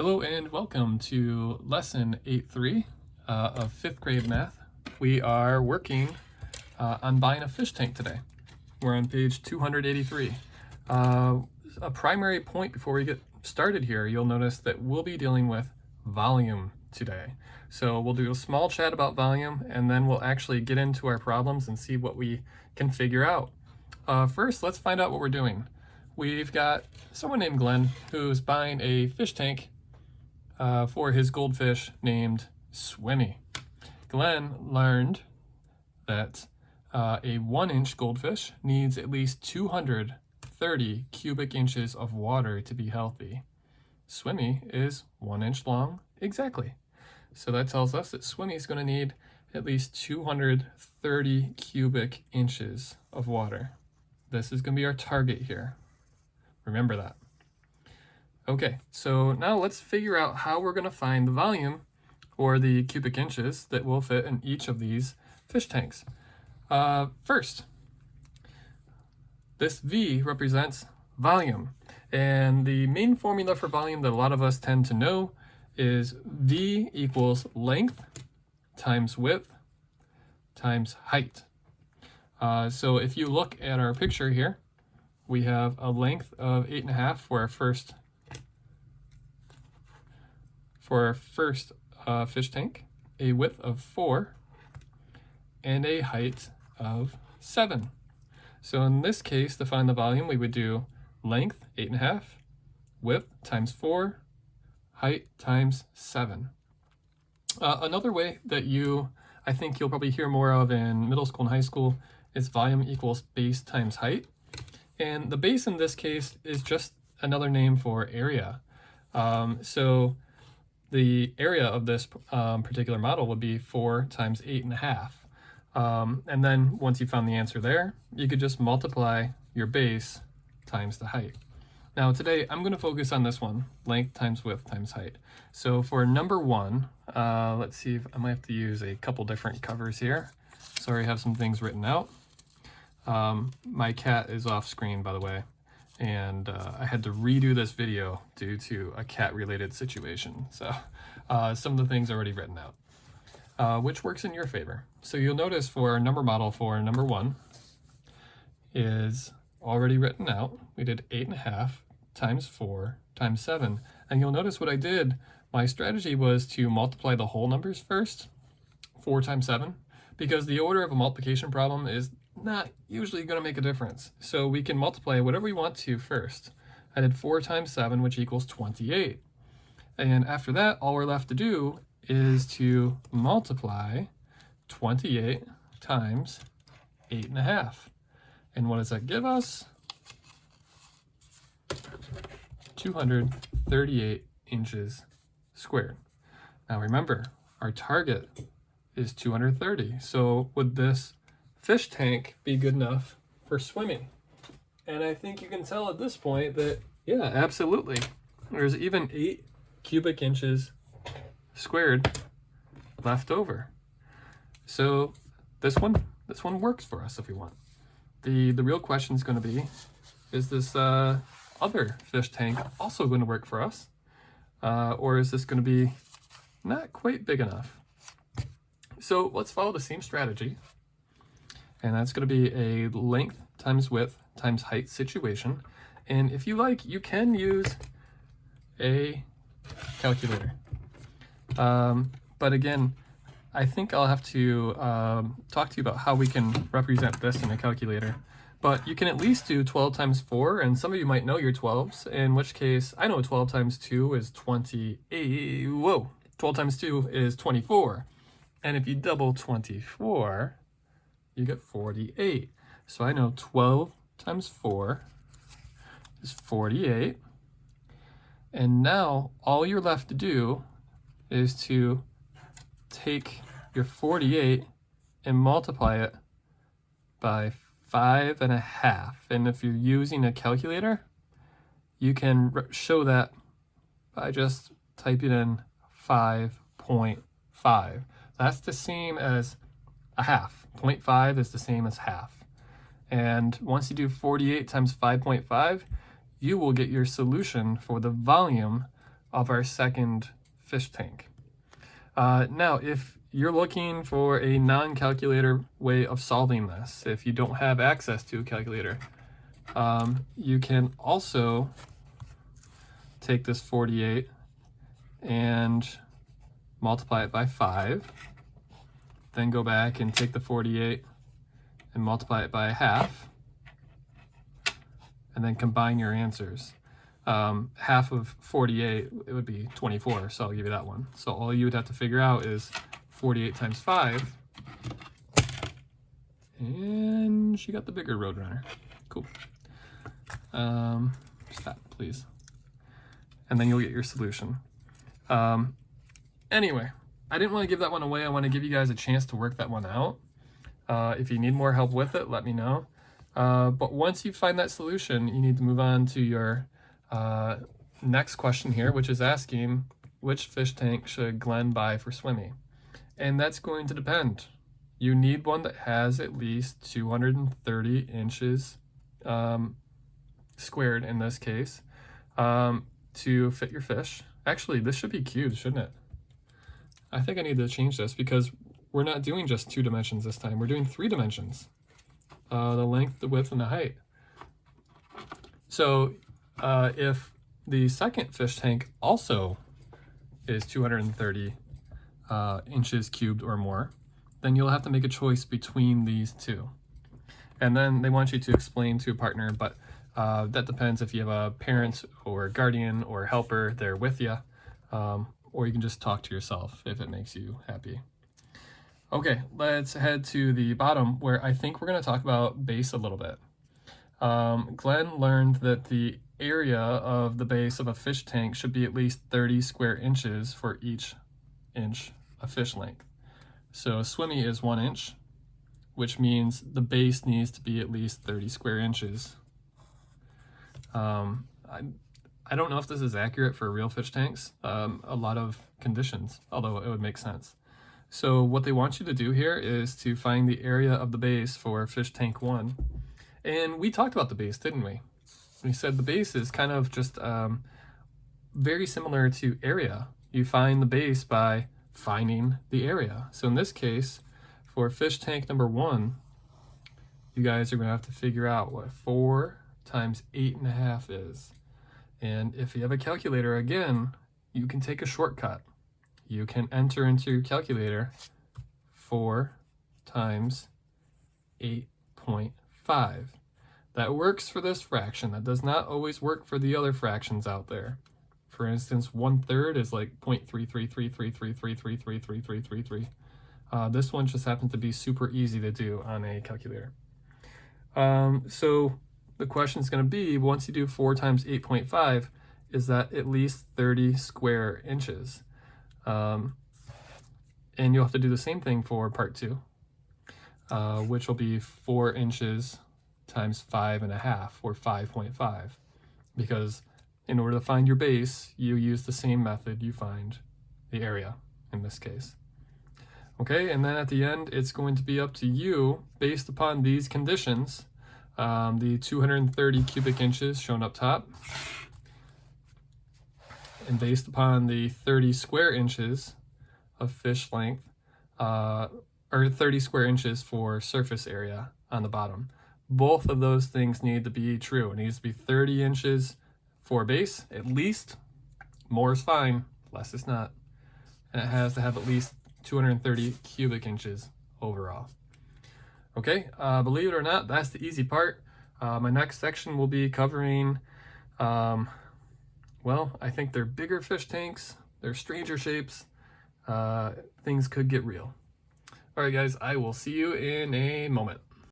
Hello and welcome to lesson 8.3 of 5th grade math. We are working on buying a fish tank today. We're on page 283. A primary point before we get started here, you'll notice that we'll be dealing with volume today. So we'll do a small chat about volume and then we'll actually get into our problems and see what we can figure out. First, let's find out what we're doing. We've got someone named Glenn who's buying a fish tank for his goldfish named Swimmy. Glenn learned that a 1-inch goldfish needs at least 230 cubic inches of water to be healthy. Swimmy is 1 inch long exactly. So that tells us that Swimmy is going to need at least 230 cubic inches of water. This is going to be our target here. Remember that. Okay, so now let's figure out how we're going to find the volume or the cubic inches that will fit in each of these fish tanks. First, this V represents volume, and the main formula for volume that a lot of us tend to know is V equals length times width times height. So if you look at our picture here, we have a length of 8.5 for our first fish tank, a width of 4, and a height of 7. So in this case, to find the volume, we would do length 8.5, width times 4, height times 7. Another way that I think you'll probably hear more of in middle school and high school is volume equals base times height. And the base in this case is just another name for area. So the area of this particular model would be 4 times 8.5. And then once you found the answer there, you could just multiply your base times the height. Now today, I'm going to focus on this one, length times width times height. So for number 1, let's see if I might have to use a couple different covers here. Sorry, I have some things written out. My cat is off screen, by the way. And I had to redo this video due to a cat-related situation. So some of the things are already written out, which works in your favor. So you'll notice for our number model for number 1 is already written out. We did 8.5 times 4 times 7. And you'll notice what I did, my strategy was to multiply the whole numbers first, 4 times 7, because the order of a multiplication problem is not usually going to make a difference. So we can multiply whatever we want to first. I did 4 times 7, which equals 28. And after that, all we're left to do is to multiply 28 times 8.5. And what does that give us? 238 inches squared. Now remember, our target is 230. So would this fish tank be good enough for swimming? And I think you can tell at this point that, yeah, absolutely. There's even 8 cubic inches squared left over. So this one works for us if we want. The real question is going to be, is this other fish tank also going to work for us? Or is this going to be not quite big enough? So let's follow the same strategy. And that's going to be a length times width times height situation. And if you like, you can use a calculator. But again, I think I'll have to talk to you about how we can represent this in a calculator. But you can at least do 12 times 4, and some of you might know your 12s, in which case I know 12 times 2 is 28. Whoa, 12 times 2 is 24. And if you double 24, you get 48. So I know 12 times 4 is 48. And now all you're left to do is to take your 48 and multiply it by 5.5. And if you're using a calculator, you can show that by just typing in 5.5. That's the same as a half. 0.5 is the same as half. And once you do 48 times 5.5, you will get your solution for the volume of our second fish tank. Now, if you're looking for a non-calculator way of solving this, if you don't have access to a calculator, you can also take this 48 and multiply it by 5, then go back and take the 48 and multiply it by half, and then combine your answers. Half of 48, it would be 24, so I'll give you that one. So all you would have to figure out is 48 times 5, and she got the bigger Roadrunner. Cool. Stop, please. And then you'll get your solution. Anyway, I didn't want to give that one away. I want to give you guys a chance to work that one out. If you need more help with it, let me know. But once you find that solution, you need to move on to your next question here, which is asking, which fish tank should Glenn buy for swimming? And that's going to depend. You need one that has at least 230 inches squared in this case to fit your fish. Actually, this should be cubed, shouldn't it? I think I need to change this because we're not doing just 2 dimensions this time. We're doing 3 dimensions. The length, the width, and the height. So if the second fish tank also is 230 inches cubed or more, then you'll have to make a choice between these two. And then they want you to explain to a partner, but that depends if you have a parent or guardian or helper there with you, or you can just talk to yourself if it makes you happy. Okay, let's head to the bottom where I think we're going to talk about base a little bit. Glenn learned that the area of the base of a fish tank should be at least 30 square inches for each inch of fish length. So swimmy is 1 inch, which means the base needs to be at least 30 square inches. I don't know if this is accurate for real fish tanks, a lot of conditions, although it would make sense. So what they want you to do here is to find the area of the base for fish tank 1. And we talked about the base, didn't we? We said the base is kind of just very similar to area. You find the base by finding the area. So in this case, for fish tank number 1, you guys are going to have to figure out what 4 times 8.5 is. And if you have a calculator, again, you can take a shortcut. You can enter into your calculator 4 times 8.5. That works for this fraction. That does not always work for the other fractions out there. For instance, 1/3 is like 0.333333333333. This one just happens to be super easy to do on a calculator. So the question is going to be, once you do 4 times 8.5, is that at least 30 square inches? And you'll have to do the same thing for part 2, which will be 4 inches times 5.5, or 5.5, because in order to find your base, you use the same method you find the area in this case. Okay, and then at the end, it's going to be up to you, based upon these conditions, the 230 cubic inches shown up top, and based upon the 30 square inches of fish length, or 30 square inches for surface area on the bottom. Both of those things need to be true. It needs to be 30 inches for base, at least. More is fine, less is not. And it has to have at least 230 cubic inches overall. Okay, believe it or not, that's the easy part. My next section will be covering, well, I think they're bigger fish tanks, they're stranger shapes, things could get real. All right, guys, I will see you in a moment.